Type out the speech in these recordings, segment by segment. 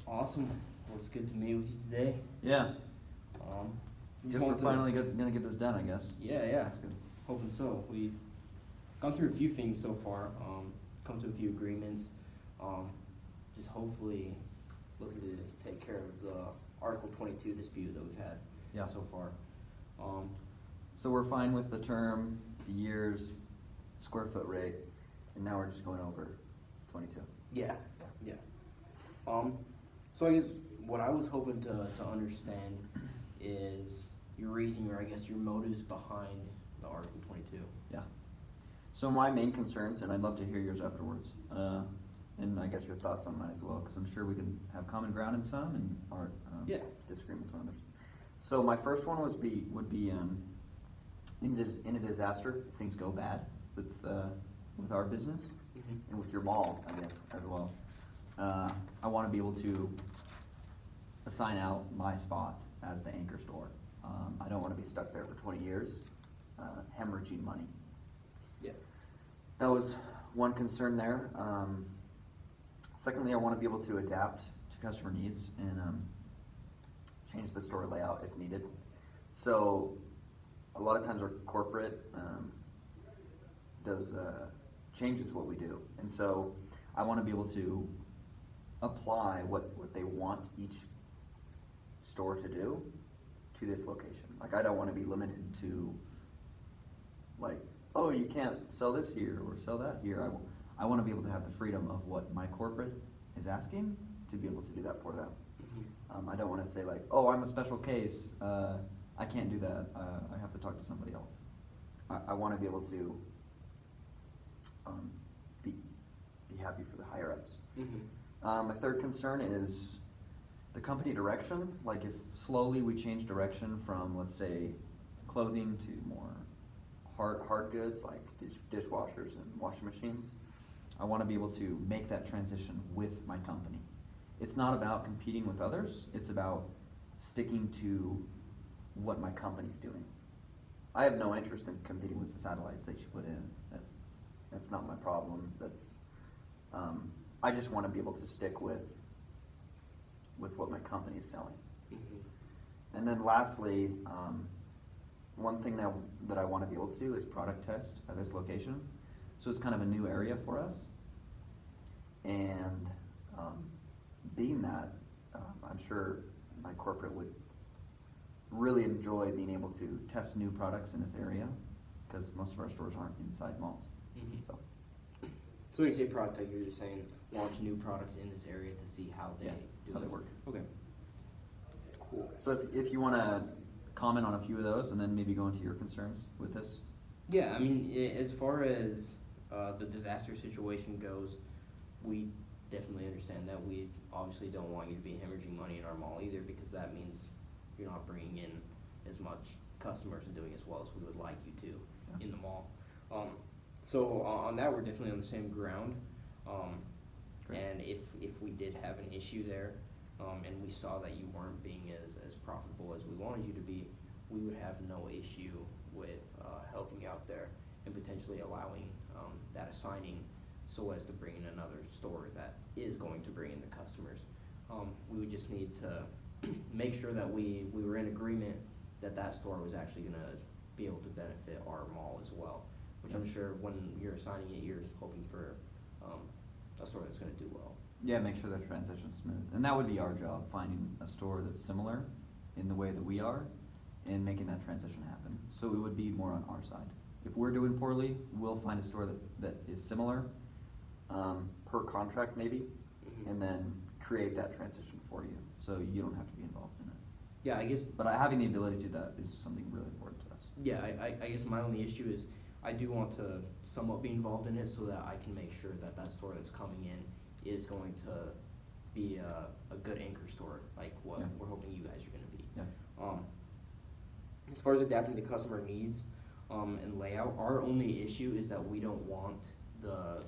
Awesome. Well, it's good to meet with you today. Yeah. Just Guess we're wanted to- finally gonna get this done, I guess. Yeah. That's good. Hoping so. We've gone through a few things so far. Come to a few agreements. Just hopefully looking to take care of the Article 22 dispute that we've had Yeah. so far. So we're fine with the term, the years, square foot rate, and now we're just going over 22. Yeah. So I guess what I was hoping to understand is your reason, or I guess your motives behind the Article 22. Yeah. So my main concerns, and I'd love to hear yours afterwards, and I guess your thoughts on mine as well, because I'm sure we can have common ground in some and our Yeah. disagreements on others. So my first one would be in a disaster, if things go bad with our business Mhm. and with your mall, I guess, as well. I want to be able to assign out my spot as the anchor store. I don't want to be stuck there for 20 years, hemorrhaging money. Yeah. That was one concern there. Secondly, I want to be able to adapt to customer needs and change the store layout if needed. So a lot of times our corporate changes what we do, and so I want to be able to apply what they want each store to do to this location. Like, I don't want to be limited to, like, oh, you can't sell this here or sell that here. I want to be able to have the freedom of what my corporate is asking to be able to do that for them. Mhm. I don't want to say, like, oh, I'm a special case, I can't do that, I have to talk to somebody else. I want to be able to be happy for the higher ups. Mhm. My third concern is the company direction. Like, if slowly we change direction from, let's say, clothing to more hard goods like dishwashers and washing machines, I want to be able to make that transition with my company. It's not about competing with others, it's about sticking to what my company's doing. I have no interest in competing with the satellites that you put in. That's not my problem. I just want to be able to stick with what my company is selling. Mhm. And then lastly, one thing that I want to be able to do is product test at this location. So it's kind of a new area for us. And being that, I'm sure my corporate would really enjoy being able to test new products in this area, because most of our stores aren't inside malls. Mhm. So So when you say product tech, you're just saying launch new products in this area to see how they Yeah, do how they this. work. Okay. Cool. So if you want to comment on a few of those and then maybe go into your concerns with this. Yeah, I mean, as far as the disaster situation goes, we definitely understand that. We obviously don't want you to be hemorrhaging money in our mall either, because that means you're not bringing in as much customers and doing as well as we would like you to in the mall. So on that, we're definitely on the same ground. Great. And if we did have an issue there, and we saw that you weren't being as profitable as we wanted you to be, we would have no issue with helping you out there and potentially allowing that assigning so as to bring in another store that is going to bring in the customers. We would just need to make sure that we were in agreement that that store was actually going to be able to benefit our mall as well, which I'm sure when you're assigning it, you're hoping for a store that's going to do well. Yeah, make sure the transition's smooth. And that would be our job, finding a store that's similar in the way that we are and making that transition happen. So it would be more on our side. If we're doing poorly, we'll find a store that is similar, per contract maybe, Mhm. and then create that transition for you, so you don't have to be involved in it. Yeah, I guess. But having the ability to do that is something really important to us. Yeah, I guess my only issue is I do want to somewhat be involved in it so that I can make sure that that store that's coming in is going to be a good anchor store, like what Yeah. we're hoping you guys are going to be. Yeah. As far as adapting to customer needs and layout, our only issue is that we don't want the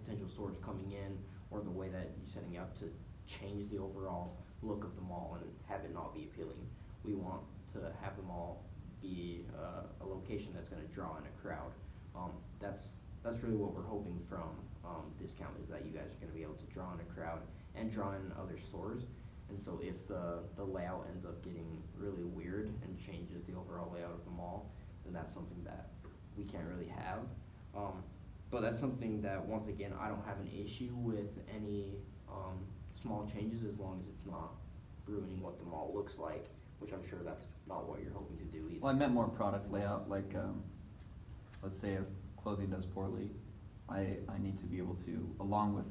potential stores coming in or the way that you're setting up to change the overall look of the mall and have it not be appealing. We want to have the mall be a location that's going to draw in a crowd. That's really what we're hoping from discount is that you guys are gonna be able to draw in a crowd and draw in other stores. And so if the layout ends up getting really weird and changes the overall layout of the mall, then that's something that we can't really have. But that's something that, once again, I don't have an issue with any small changes as long as it's not ruining what the mall looks like, which I'm sure that's not what you're hoping to do either. Well, I meant more product layout, like, let's say if clothing does poorly, I need to be able to, along with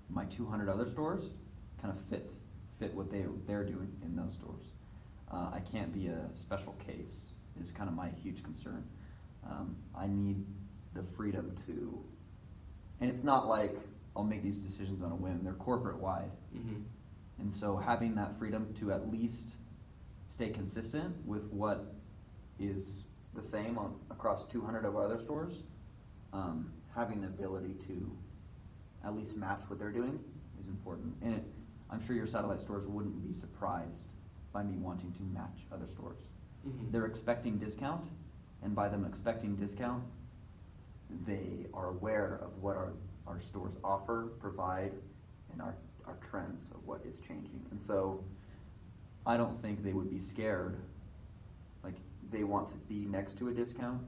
my 200 other stores, kind of fit what they're doing in those stores. I can't be a special case, is kind of my huge concern. I need the freedom to, and it's not like I'll make these decisions on a whim, they're corporate wide. Mm-hmm. And so having that freedom to at least stay consistent with what is the same across 200 of our other stores, having the ability to at least match what they're doing is important. And I'm sure your satellite stores wouldn't be surprised by me wanting to match other stores. Mm-hmm. They're expecting discount, and by them expecting discount, they are aware of what our stores offer, provide, and our trends of what is changing. And so I don't think they would be scared. Like, they want to be next to a discount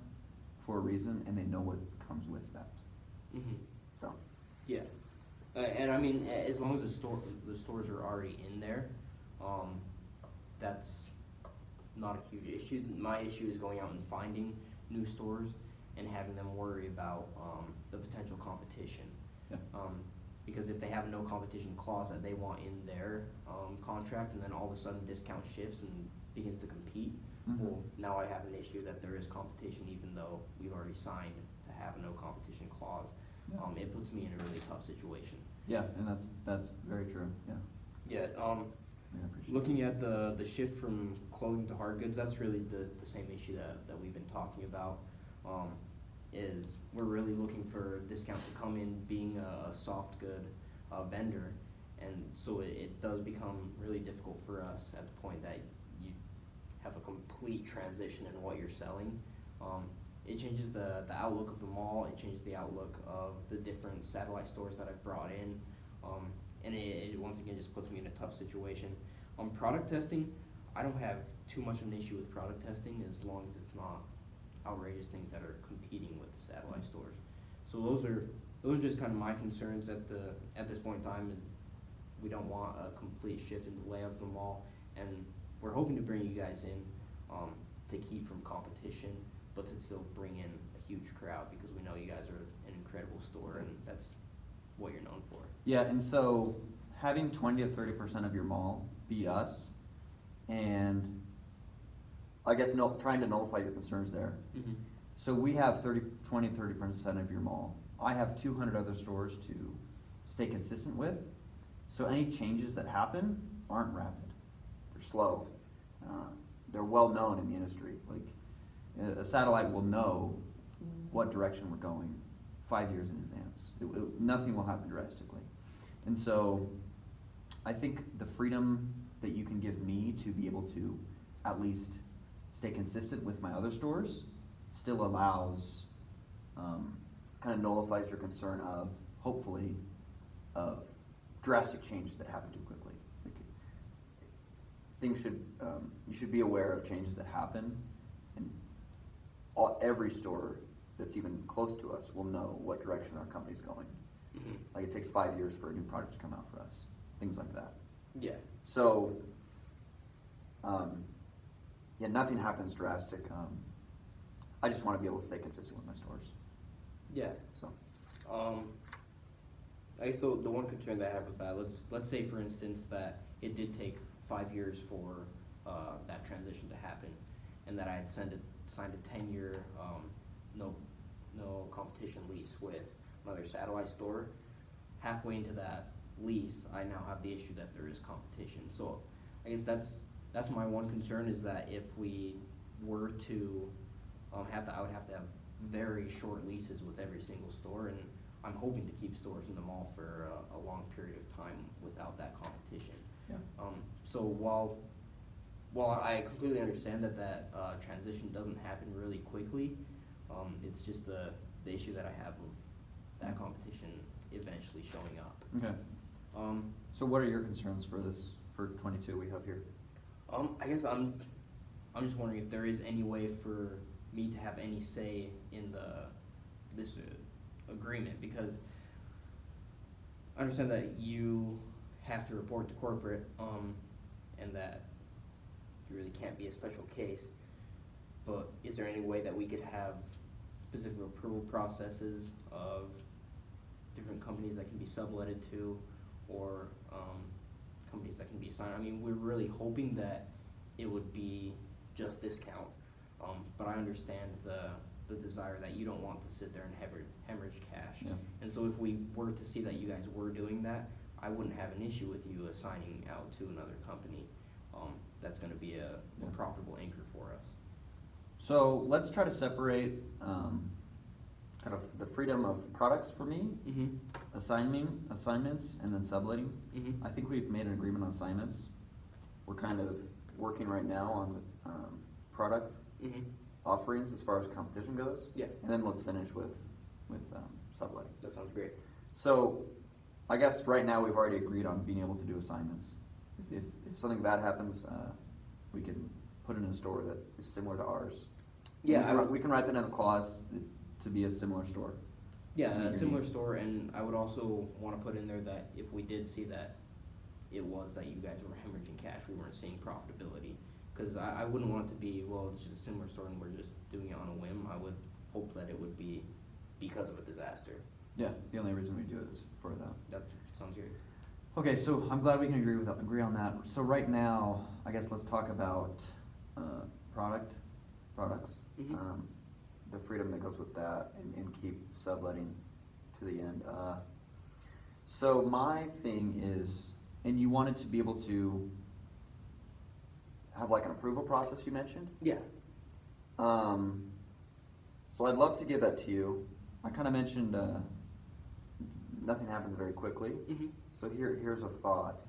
for a reason, and they know what comes with that. Mm-hmm. So, Yeah, and I mean, as long as the stores are already in there, that's not a huge issue. My issue is going out and finding new stores and having them worry about the potential competition. yeah. Because if they have a no competition clause that they want in their contract, and then all of a sudden discount shifts and begins to compete, Mhm. well, now I have an issue that there is competition even though we've already signed to have a no competition clause. Yeah. It puts me in a really tough situation. Yeah, and that's very true, yeah. Yeah, Yeah, I appreciate looking at the shift from clothing to hard goods, that's really the same issue that we've been talking about. Is we're really looking for discount to come in being a soft good vendor, and so it does become really difficult for us at the point that you have a complete transition in what you're selling. It changes the outlook of the mall, it changes the outlook of the different satellite stores that I've brought in, and it once again just puts me in a tough situation. On product testing, I don't have too much of an issue with product testing as long as it's not outrageous things that are competing with the satellite stores. So those are just kind of my concerns at this point in time. And we don't want a complete shift in the layout of the mall, and we're hoping to bring you guys in to keep from competition, but to still bring in a huge crowd because we know you guys are an incredible store and that's what you're known for. Yeah, and so having 20 to 30% of your mall be us, and I guess trying to nullify your concerns there. Mm-hmm. So we have 20-30% of your mall. I have 200 other stores to stay consistent with. So any changes that happen aren't rapid. They're slow. They're well known in the industry. Like, a satellite will know what direction we're going 5 years in advance. Nothing will happen drastically. And so I think the freedom that you can give me to be able to at least stay consistent with my other stores still allows, kind of nullifies your concern of, hopefully, of drastic changes that happen too quickly. Like, things should, you should be aware of changes that happen, and every store that's even close to us will know what direction our company's going. Mm-hmm. Like, it takes 5 years for a new product to come out for us, things like that. Yeah. So, yeah, nothing happens drastic. I just want to be able to stay consistent with my stores. Yeah. So, I guess the one concern that I have with that, let's say for instance that it did take 5 years for that transition to happen, and that I had signed a 10-year no competition lease with another satellite store. Halfway into that lease, I now have the issue that there is competition. So I guess that's my one concern, is that if we were to I would have to have very short leases with every single store, and I'm hoping to keep stores in the mall for a long period of time without that competition. yeah. So while I completely understand that transition doesn't happen really quickly, it's just the issue that I have with that competition eventually showing up. Okay. So what are your concerns for this, for 22 we have here? I guess I'm just wondering if there is any way for me to have any say in this agreement, because I understand that you have to report to corporate, and that you really can't be a special case, but is there any way that we could have specific approval processes of different companies that can be subletted to, or companies that can be assigned? I mean, we're really hoping that it would be just discount, but I understand the desire that you don't want to sit there and hemorrhage cash. Yeah. And so if we were to see that you guys were doing that, I wouldn't have an issue with you assigning out to another company that's going to be a profitable anchor for us. So let's try to separate kind of the freedom of products for me, assignments, and then subletting. I think we've made an agreement on assignments. We're kind of working right now on product offerings as far as competition goes. Yeah. And then let's finish with subletting. That sounds great. So I guess right now we've already agreed on being able to do assignments. If something bad happens, we can put it in a store that is similar to ours. Yeah, we can write that in a clause to be a similar store. Yeah, to meet a your similar needs. store, and I would also want to put in there that if we did see that it was that you guys were hemorrhaging cash, we weren't seeing profitability. Because I wouldn't want it to be, well, it's just a similar store and we're just doing it on a whim. I would hope that it would be because of a disaster. Yeah, the only reason we do it is for that. That sounds great. Okay, so I'm glad we can agree on that. So right now, I guess let's talk about products, the freedom that goes with that, and keep subletting to the end. So my thing is, and you wanted to be able to have like an approval process you mentioned? Yeah. So I'd love to give that to you. I kind of mentioned nothing happens very quickly. So here's a thought.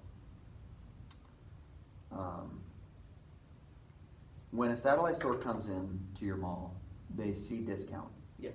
When a satellite store comes in to your mall, they see discount. Yeah.